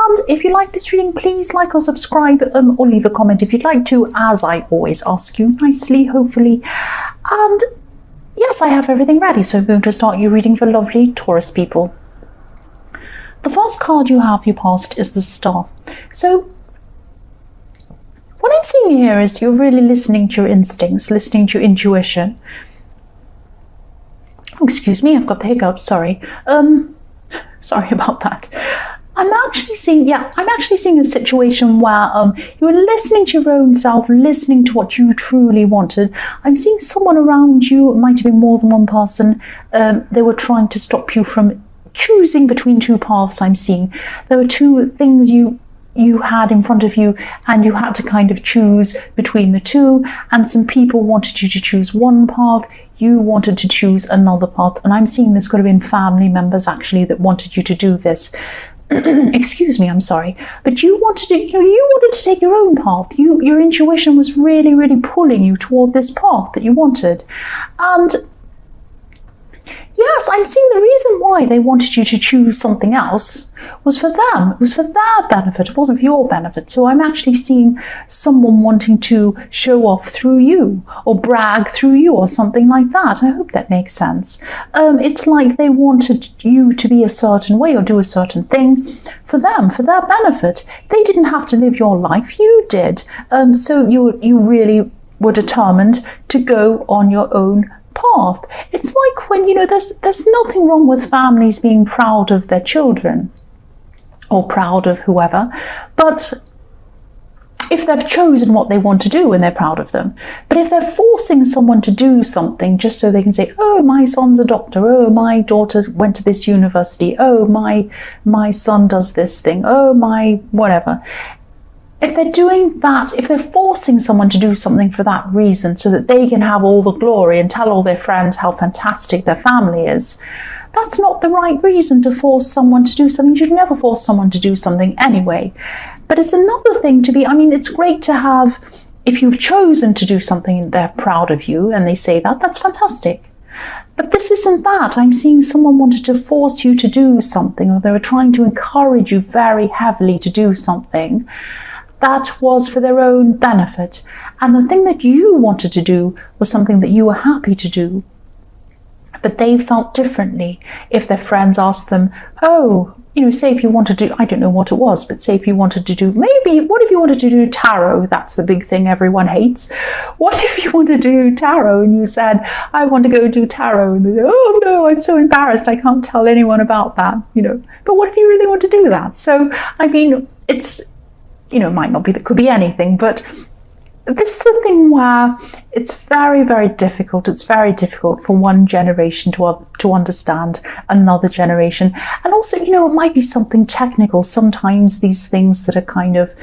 And if you like this reading, please like or subscribe, or leave a comment if you'd like to, as I always ask you nicely, hopefully. And yes, I have everything ready, so I'm going to start your reading for lovely Taurus people. The first card you have, your past, is the Star. So what I'm seeing here is you're really listening to your instincts, listening to your intuition. Oh, excuse me, I've got the hiccups, sorry. Sorry about that. I'm actually seeing a situation where you're listening to your own self, listening to what you truly wanted. I'm seeing someone around you, it might have been more than one person, they were trying to stop you from choosing between two paths. I'm seeing there were two things you had in front of you, and you had to kind of choose between the two, and some people wanted you to choose one path, you wanted to choose another path. And I'm seeing this could have been family members actually that wanted you to do this. Excuse me, I'm sorry, but you wanted to take your own path. Your intuition was really, really pulling you toward this path that you wanted. And yes, I'm seeing the reason why they wanted you to choose something else was for them. It was for their benefit. It wasn't for your benefit. So I'm actually seeing someone wanting to show off through you or brag through you or something like that. I hope that makes sense. It's like they wanted you to be a certain way or do a certain thing for them, for their benefit. They didn't have to live your life. You did. So you really were determined to go on your own path. It's like when, there's nothing wrong with families being proud of their children or proud of whoever, but if they've chosen what they want to do and they're proud of them. But if they're forcing someone to do something just so they can say, oh, my son's a doctor, oh, my daughter went to this university, oh, my son does this thing, oh, my whatever. If they're doing that, if they're forcing someone to do something for that reason so that they can have all the glory and tell all their friends how fantastic their family is, that's not the right reason to force someone to do something. You should never force someone to do something anyway. But it's another thing to be, it's great to have, if you've chosen to do something and they're proud of you and they say that, that's fantastic. But this isn't that. I'm seeing someone wanted to force you to do something, or they were trying to encourage you very heavily to do something that was for their own benefit. And the thing that you wanted to do was something that you were happy to do. But they felt differently. If their friends asked them, oh, say if you wanted to do, I don't know what it was, but say if you wanted to do, what if you wanted to do tarot? That's the big thing everyone hates. What if you wanted to do tarot and you said, I want to go do tarot? And they said, oh no, I'm so embarrassed, I can't tell anyone about that, But what if you really want to do that? So, it's, it might not be, that could be anything, but this is a thing where it's very, very difficult. It's very difficult for one generation to understand another generation. And also, it might be something technical. Sometimes these things that are kind of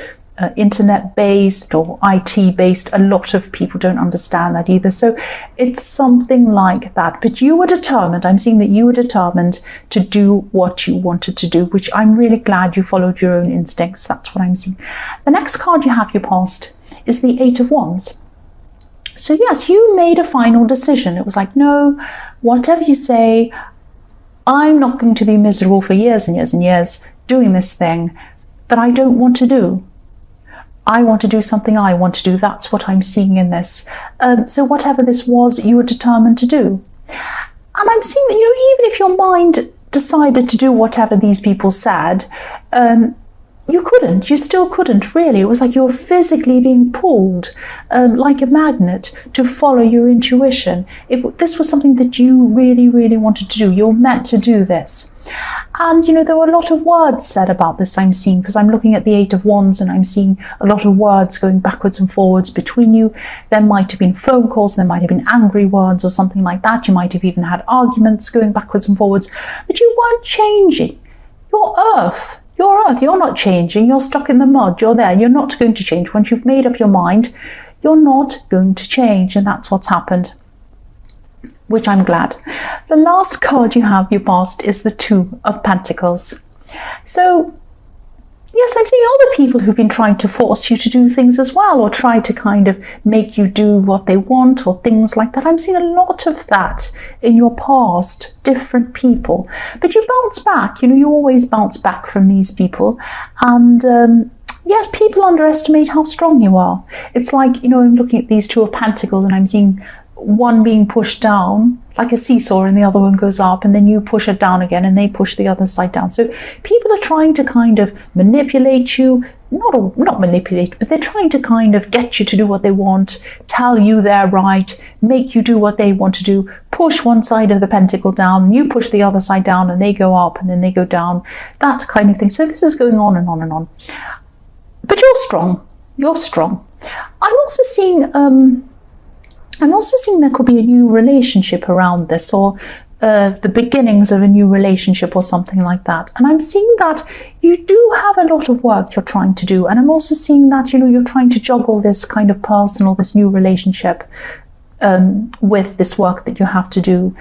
internet-based or IT-based, a lot of people don't understand that either. So it's something like that. But you were determined. I'm seeing that you were determined to do what you wanted to do, which I'm really glad you followed your own instincts. That's what I'm seeing. The next card you have, your past, is the Eight of Wands. So yes, you made a final decision. It was like, no, whatever you say, I'm not going to be miserable for years and years and years doing this thing that I don't want to do. I want to do something I want to do. That's what I'm seeing in this. So whatever this was, you were determined to do. And I'm seeing that, even if your mind decided to do whatever these people said, you still couldn't really. It was like you're physically being pulled like a magnet to follow your intuition. This was something that you really, really wanted to do. You're meant to do this. And, there were a lot of words said about this, I'm seeing, because I'm looking at the Eight of Wands and I'm seeing a lot of words going backwards and forwards between you. There might have been phone calls, there might have been angry words or something like that. You might have even had arguments going backwards and forwards, but you weren't changing. You're Earth, you're not changing. You're stuck in the mud, you're there. You're not going to change. Once you've made up your mind, you're not going to change, and that's what's happened, which I'm glad. The last card you have, your past, is the Two of Pentacles. So Yes, I'm seeing other people who've been trying to force you to do things as well, or try to kind of make you do what they want, or things like that. I'm seeing a lot of that in your past, different people. But you bounce back, you always bounce back from these people. And yes, people underestimate how strong you are. It's like, I'm looking at these 2 of Pentacles and I'm seeing one being pushed down like a seesaw and the other one goes up, and then you push it down again and they push the other side down. So people are trying to kind of manipulate you, not manipulate, but they're trying to kind of get you to do what they want, tell you they're right, make you do what they want to do, push one side of the pentacle down, and you push the other side down, and they go up and then they go down, that kind of thing. So this is going on and on and on. But you're strong. You're strong. I'm also seeing there could be a new relationship around this, or the beginnings of a new relationship or something like that. And I'm seeing that you do have a lot of work you're trying to do. And I'm also seeing that, you're trying to juggle this kind of personal, this new relationship with this work that you have to do.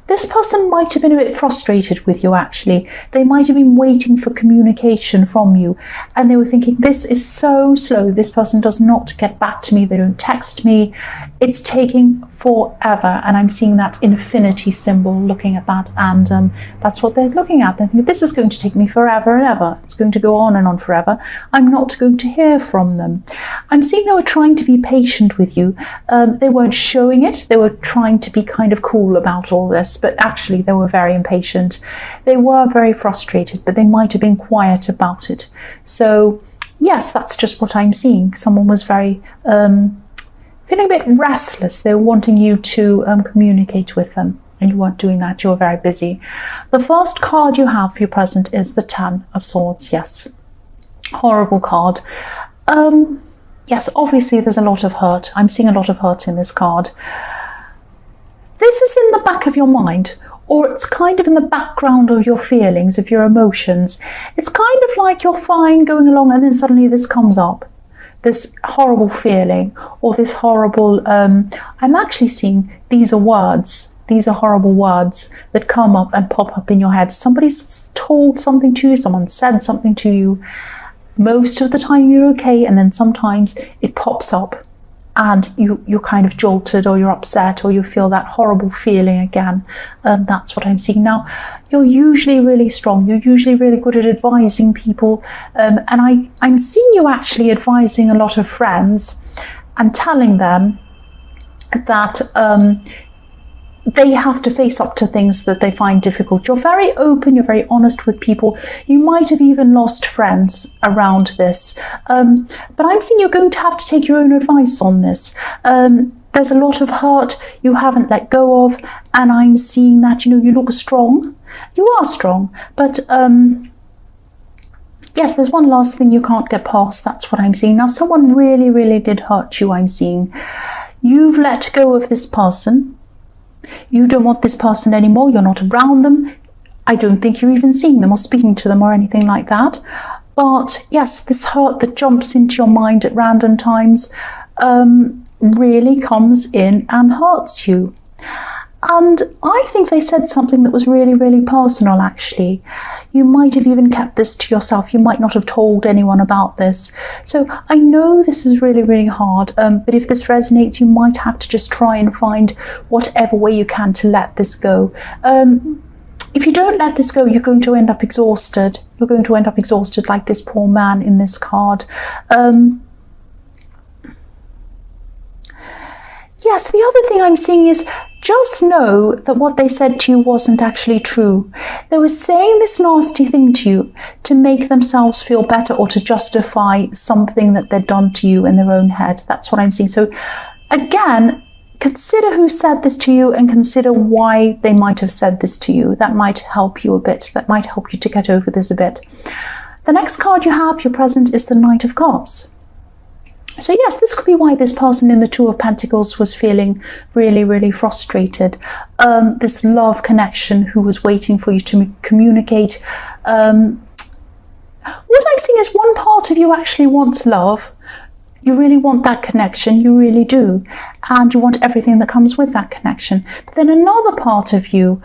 This person might have been a bit frustrated with you, actually. They might have been waiting for communication from you, and they were thinking, this is so slow. This person does not get back to me. They don't text me. It's taking forever. And I'm seeing that infinity symbol, looking at that, and that's what they're looking at. They think, this is going to take me forever and ever. It's going to go on and on forever. I'm not going to hear from them. I'm seeing they were trying to be patient with you. They weren't showing it. They were trying to be kind of cool about all this, but actually they were very impatient. They were very frustrated, but they might have been quiet about it. So yes, that's just what I'm seeing. Someone was very feeling a bit restless. They were wanting you to communicate with them, and you weren't doing that. You were very busy. The first card you have for your present is the 10 of Swords. Yes, horrible card. Yes, obviously there's a lot of hurt. I'm seeing a lot of hurt in this card. This is in the back of your mind, or it's kind of in the background of your feelings, of your emotions. It's kind of like you're fine going along, and then suddenly this comes up, this horrible feeling, or this horrible, I'm actually seeing these are words. These are horrible words that come up and pop up in your head. Somebody's told something to you, someone said something to you. Most of the time you're okay, and then sometimes it pops up, and you're kind of jolted, or you're upset, or you feel that horrible feeling again. That's what I'm seeing. Now, you're usually really strong. You're usually really good at advising people. And I'm seeing you actually advising a lot of friends and telling them that they have to face up to things that they find difficult. You're very open, you're very honest with people. You might have even lost friends around this. But I'm seeing you're going to have to take your own advice on this. There's a lot of hurt you haven't let go of, and I'm seeing that, you look strong. You are strong, but yes, there's one last thing you can't get past. That's what I'm seeing. Now, someone really, really did hurt you, I'm seeing. You've let go of this person. You don't want this person anymore. You're not around them. I don't think you're even seeing them or speaking to them or anything like that. But yes, this hurt that jumps into your mind at random times really comes in and hurts you. And I think they said something that was really, really personal, actually. You might have even kept this to yourself. You might not have told anyone about this. So I know this is really, really hard, but if this resonates, you might have to just try and find whatever way you can to let this go. If you don't let this go, you're going to end up exhausted. You're going to end up exhausted like this poor man in this card. Yes, the other thing I'm seeing is just know that what they said to you wasn't actually true. They were saying this nasty thing to you to make themselves feel better, or to justify something that they'd done to you in their own head. That's what I'm seeing. So again, consider who said this to you, and consider why they might have said this to you. That might help you a bit. That might help you to get over this a bit. The next card you have, your present, is the Knight of Cups. So yes, this could be why this person in the Two of Pentacles was feeling really, really frustrated. This love connection, who was waiting for you to communicate. What I'm seeing is one part of you actually wants love. You really want that connection, you really do. And you want everything that comes with that connection. But then another part of you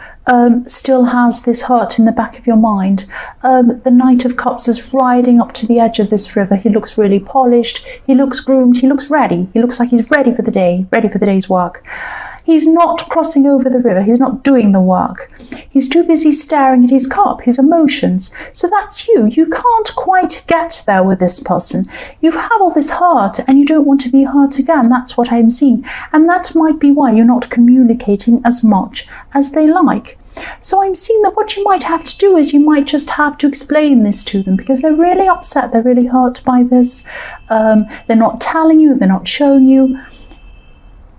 still has this hurt in the back of your mind. The Knight of Cups is riding up to the edge of this river. He looks really polished, he looks groomed, he looks ready. He looks like he's ready for the day, ready for the day's work. He's not crossing over the river, he's not doing the work. He's too busy staring at his cup, his emotions. So that's you. You can't quite get there with this person. You've had all this hurt and you don't want to be hurt again. That's what I'm seeing. And that might be why you're not communicating as much as they like. So I'm seeing that what you might have to do is you might just have to explain this to them, because they're really upset, they're really hurt by this. They're not telling you, they're not showing you.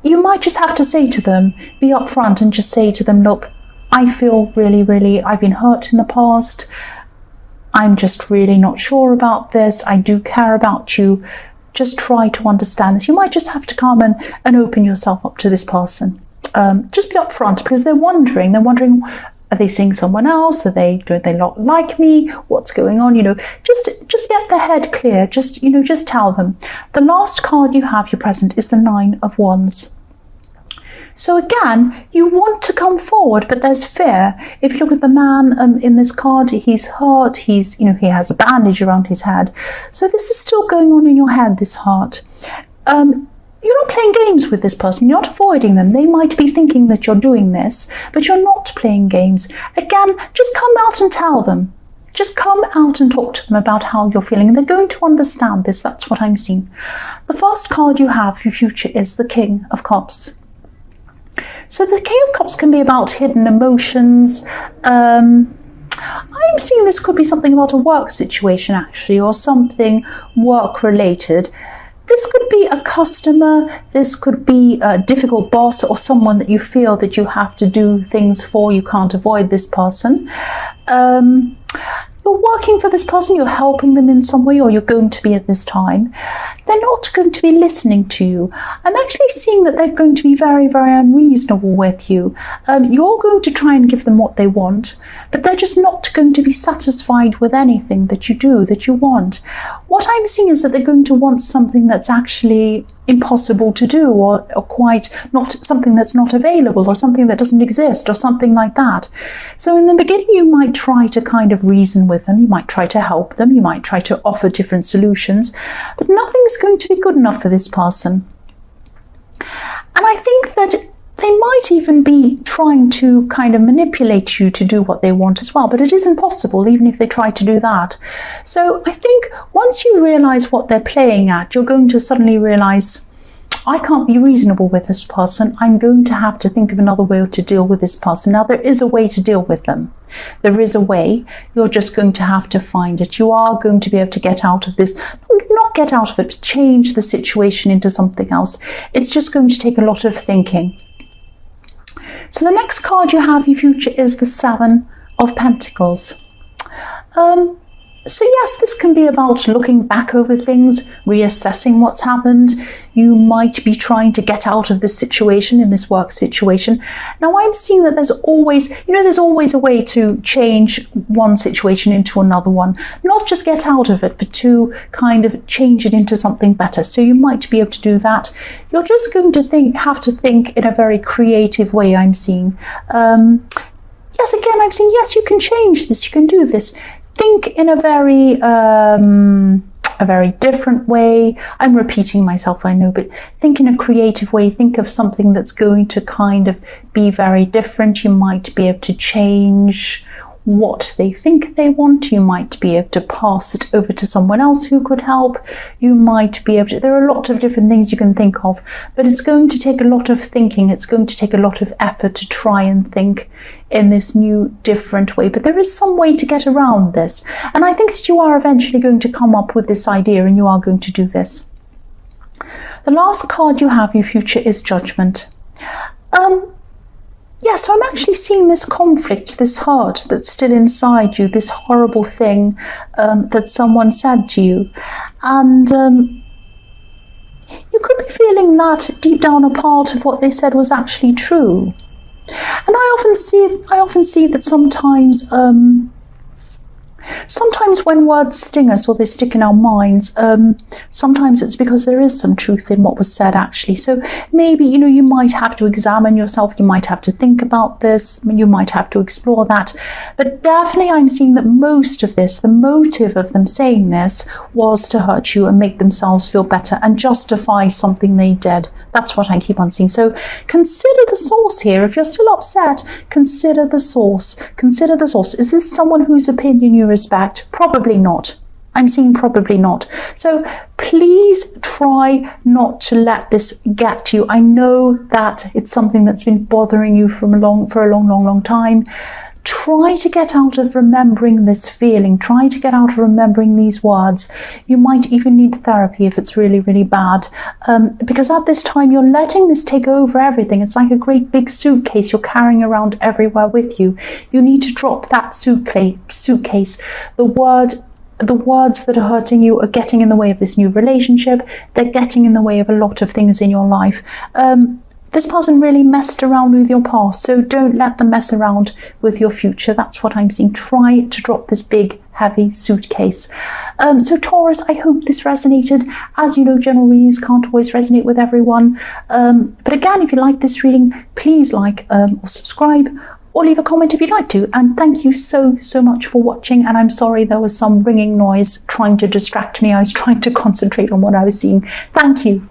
You might just have to say to them, be upfront and just say to them, look, I feel really, I've been hurt in the past. I'm just really not sure about this. I do care about you. Just try to understand this. You might just have to come and open yourself up to this person. Just be upfront, because they're wondering, are they seeing someone else? Do they not like me? What's going on? Just get their head clear. Just tell them. The last card you have, your present, is the 9 of Wands. So again, you want to come forward, but there's fear. If you look at the man in this card, he's hurt. He has a bandage around his head. So this is still going on in your head, this heart. You're not playing games with this person. You're not avoiding them. They might be thinking that you're doing this, but you're not playing games. Again, just come out and tell them. Just come out and talk to them about how you're feeling. And they're going to understand this. That's what I'm seeing. The first card you have for your future is the King of Cups. So the King of Cups can be about hidden emotions. I'm seeing this could be something about a work situation, actually, or something work-related. This could be a customer, this could be a difficult boss, or someone that you feel that you have to do things for. You can't avoid this person. You're working for this person, you're helping them in some way, or you're going to be at this time. They're not going to be listening to you. I'm actually seeing that they're going to be very unreasonable with you. You're going to try and give them what they want, but they're just not going to be satisfied with anything that you do, that you want. What I'm seeing is that they're going to want something that's actually impossible to do, or quite not something that's not available, or something that doesn't exist, or something like that. So in the beginning, you might try to kind of reason with them, you might try to help them, you might try to offer different solutions, but nothing's going to be good enough for this person. And I think that they might even be trying to kind of manipulate you to do what they want as well, but it isn't possible even if they try to do that. So I think once you realize what they're playing at, you're going to suddenly realize, I can't be reasonable with this person. I'm going to have to think of another way to deal with this person. Now, there is a way to deal with them. There is a way. You're just going to have to find it. You are going to be able to get out of this. Not get out of it, but change the situation into something else. It's just going to take a lot of thinking. So the next card you have, your future, is the 7 of Pentacles. So yes, this can be about looking back over things, reassessing what's happened. You might be trying to get out of this situation, in this work situation. Now I'm seeing that there's always a way to change one situation into another one. Not just get out of it, but to kind of change it into something better. So you might be able to do that. You're just going to have to think in a very creative way, I'm seeing. Yes, again, I'm saying, yes, you can change this, you can do this. Think in a very different way. I'm repeating myself, I know, but think in a creative way. Think of something that's going to kind of be very different. You might be able to change what they think they want. You might be able to pass it over to someone else who could help. You might be able to, there are a lot of different things you can think of, but it's going to take a lot of thinking. It's going to take a lot of effort to try and think in this new, different way. But there is some way to get around this. And I think that you are eventually going to come up with this idea, and you are going to do this. The last card you have, your future, is Judgment. Yeah, so I'm actually seeing this conflict, this hurt that's still inside you, this horrible thing that someone said to you. And you could be feeling that deep down a part of what they said was actually true. And I often see that sometimes Sometimes when words sting us or they stick in our minds, sometimes it's because there is some truth in what was said actually. So maybe, you might have to examine yourself, you might have to think about this, you might have to explore that. But definitely I'm seeing that most of this, the motive of them saying this was to hurt you and make themselves feel better and justify something they did. That's what I keep on seeing. So consider the source here. If you're still upset, consider the source. Consider the source. Is this someone whose opinion you respect? Probably not. I'm seeing probably not. So please try not to let this get to you. I know that it's something that's been bothering you for a long time. Try to get out of remembering this feeling. Try to get out of remembering these words. You might even need therapy if it's really, really bad. Because at this time, you're letting this take over everything. It's like a great big suitcase you're carrying around everywhere with you. You need to drop that suitcase. The words that are hurting you are getting in the way of this new relationship. They're getting in the way of a lot of things in your life. This person really messed around with your past, so don't let them mess around with your future. That's what I'm seeing. Try to drop this big, heavy suitcase. So Taurus, I hope this resonated. As you know, general readings can't always resonate with everyone. But again, if you like this reading, please like or subscribe, or leave a comment if you'd like to. And thank you so much for watching. And I'm sorry there was some ringing noise trying to distract me. I was trying to concentrate on what I was seeing. Thank you.